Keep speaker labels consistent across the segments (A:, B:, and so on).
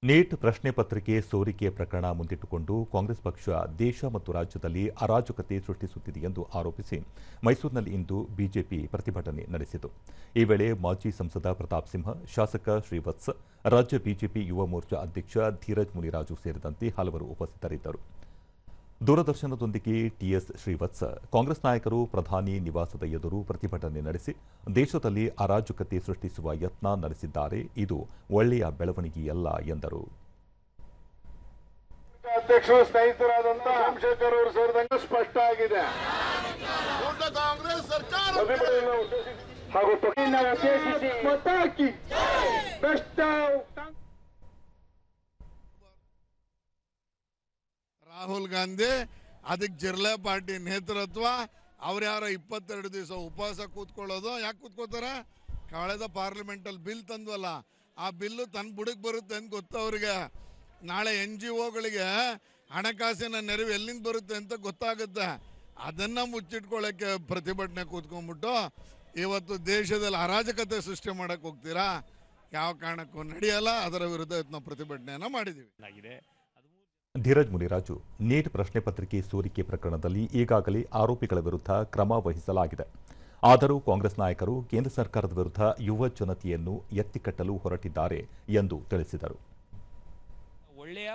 A: Neat ಪ್ರಶ್ನೆ ಪತ್ರಿಕೆ ಸೋರಿಕೆ ಪ್ರಕರಣ ಮುಂದಿಟ್ಟುಕೊಂಡು ಕಾಂಗ್ರೆಸ್ ಪಕ್ಷ ದೇಶ ಮತ್ತು ರಾಜ್ಯದಲ್ಲಿ ಅರಾಜಕತೆ ಸೃಷ್ಟಿಸುತ್ತಿದೆ ಎಂದು ಆರೋಪಿಸಿ ಮೈಸೂರಿನಲ್ಲಿ ಇಂದು ಬಿಜೆಪಿ ಪ್ರತಿಭಟನೆ ನಡೆಸಿತು. ಈ ವೇಳೆ ಮಾಜಿ ಸಂಸದ ಪ್ರತಾಪ್ ಸಿಂಹ, ಶಾಸಕ ಶ್ರೀವತ್ಸ, ರಾಜ್ಯ ಬಿಜೆಪಿ ಯುವ ಮೋರ್ಚಾ ಅಧ್ಯಕ್ಷ ಧೀರಜ್ ಮುನಿರಾಜು ಸೇರಿದಂತೆ ಹಲವರು ಉಪಸ್ಥಿತರಿದ್ದರು. ದೂರದರ್ಶನದೊಂದಿಗೆ ಟಿಎಸ್ ಶ್ರೀವತ್ಸ, ಕಾಂಗ್ರೆಸ್ ನಾಯಕರು ಪ್ರಧಾನಿ ನಿವಾಸದ ಎದುರು ಪ್ರತಿಭಟನೆ ನಡೆಸಿ ದೇಶದಲ್ಲಿ ಅರಾಜಕತೆ ಸೃಷ್ಟಿಸುವ ಯತ್ನ ನಡೆಸಿದ್ದಾರೆ. ಇದು ಒಳ್ಳೆಯ ಬೆಳವಣಿಗೆಯಲ್ಲ ಎಂದರು.
B: ಅಧ್ಯಕ್ಷರು ಸ್ನೇಹಿತರಾದಂತಹ ಸೋಮಶೇಖರ್ ಅವರು ಸೇರಿದಂತೆ ಸ್ಪಷ್ಟ ಆಗಿದೆ. ಕಾಂಗ್ರೆಸ್ ಸರ್ಕಾರ ಹಾಗೂ ಉದ್ದೇಶಿಸಿ ಮತ ಹಾಕಿ
C: ರಾಹುಲ್ ಗಾಂಧಿ ಅದಕ್ಕೆ ಜಿರ್ಲೆ ಪಾರ್ಟಿ ನೇತೃತ್ವ ಅವ್ರು ಯಾರೋ 22 ದಿವಸ ಉಪವಾಸ ಕೂತ್ಕೊಳ್ಳೋದು. ಯಾಕೆ ಕೂತ್ಕೋತಾರೆ? ಕಳೆದ ಪಾರ್ಲಿಮೆಂಟಲ್ಲಿ ಬಿಲ್ ತಂದ್ವಲ್ಲ, ಆ ಬಿಲ್ಲು ತನ್ನ ಬುಡಕ್ಕೆ ಬರುತ್ತೆ ಅಂತ ಗೊತ್ತು ಅವ್ರಿಗೆ. ನಾಳೆ NGOಗಳಿಗೆ ಹಣಕಾಸಿನ ನೆರವು ಎಲ್ಲಿಂದ ಬರುತ್ತೆ ಅಂತ ಗೊತ್ತಾಗುತ್ತೆ. ಅದನ್ನು ಮುಚ್ಚಿಟ್ಕೊಳ್ಳೋಕ್ಕೆ ಪ್ರತಿಭಟನೆ ಕೂತ್ಕೊಂಡ್ಬಿಟ್ಟು ಇವತ್ತು ದೇಶದಲ್ಲಿ ಅರಾಜಕತೆ ಸೃಷ್ಟಿ ಮಾಡಕ್ಕೆ ಹೋಗ್ತೀರಾ? ಯಾವ ಕಾರಣಕ್ಕೂ ನಡೆಯಲ್ಲ. ಅದರ ವಿರುದ್ಧ ನಾವು ಪ್ರತಿಭಟನೆಯನ್ನು ಮಾಡಿದ್ದೀವಿ.
A: ಧೀರಜ್ ಮುನಿರಾಜು, ನೀಟ್ ಪ್ರಶ್ನೆ ಪತ್ರಿಕೆ ಸೋರಿಕೆ ಪ್ರಕರಣದಲ್ಲಿ ಈಗಾಗಲೇ ಆರೋಪಿಗಳ ವಿರುದ್ಧ ಕ್ರಮ ವಹಿಸಲಾಗಿದೆ. ಆದರೂ ಕಾಂಗ್ರೆಸ್ ನಾಯಕರು ಕೇಂದ್ರ ಸರ್ಕಾರದ ವಿರುದ್ಧ ಯುವ ಜನತೆಯನ್ನು ಎತ್ತಿಕಟ್ಟಲು ಹೊರಟಿದ್ದಾರೆ ಎಂದು ತಿಳಿಸಿದರು.
D: ಒಳ್ಳೆಯ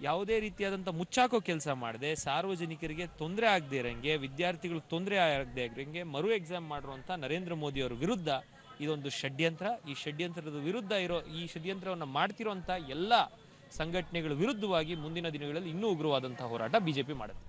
D: ಯಾವುದೇ ರೀತಿಯಾದಂಥ ಮುಚ್ಚಾಕೋ ಕೆಲಸ ಮಾಡದೆ, ಸಾರ್ವಜನಿಕರಿಗೆ ತೊಂದರೆ ಆಗದೆ ಇರಂಗೆ, ವಿದ್ಯಾರ್ಥಿಗಳಿಗೆ ತೊಂದರೆ ಆಗದೆ ಇರಂಗೆ ಮರು ಎಕ್ಸಾಮ್ ಮಾಡಿರುವಂಥ ನರೇಂದ್ರ ಮೋದಿ ಅವರ ವಿರುದ್ಧ ಇದೊಂದು ಷಡ್ಯಂತ್ರ. ಈ ಷಡ್ಯಂತ್ರದ ವಿರುದ್ಧ ಈ ಷಡ್ಯಂತ್ರವನ್ನು ಮಾಡ್ತಿರುವಂಥ ಎಲ್ಲ ಸಂಘಟನೆಗಳ ವಿರುದ್ಧವಾಗಿ ಮುಂದಿನ ದಿನಗಳಲ್ಲಿ ಇನ್ನೂ ಉಗ್ರವಾದಂತಹ ಹೋರಾಟ ಬಿಜೆಪಿ ಮಾಡುತ್ತೆ.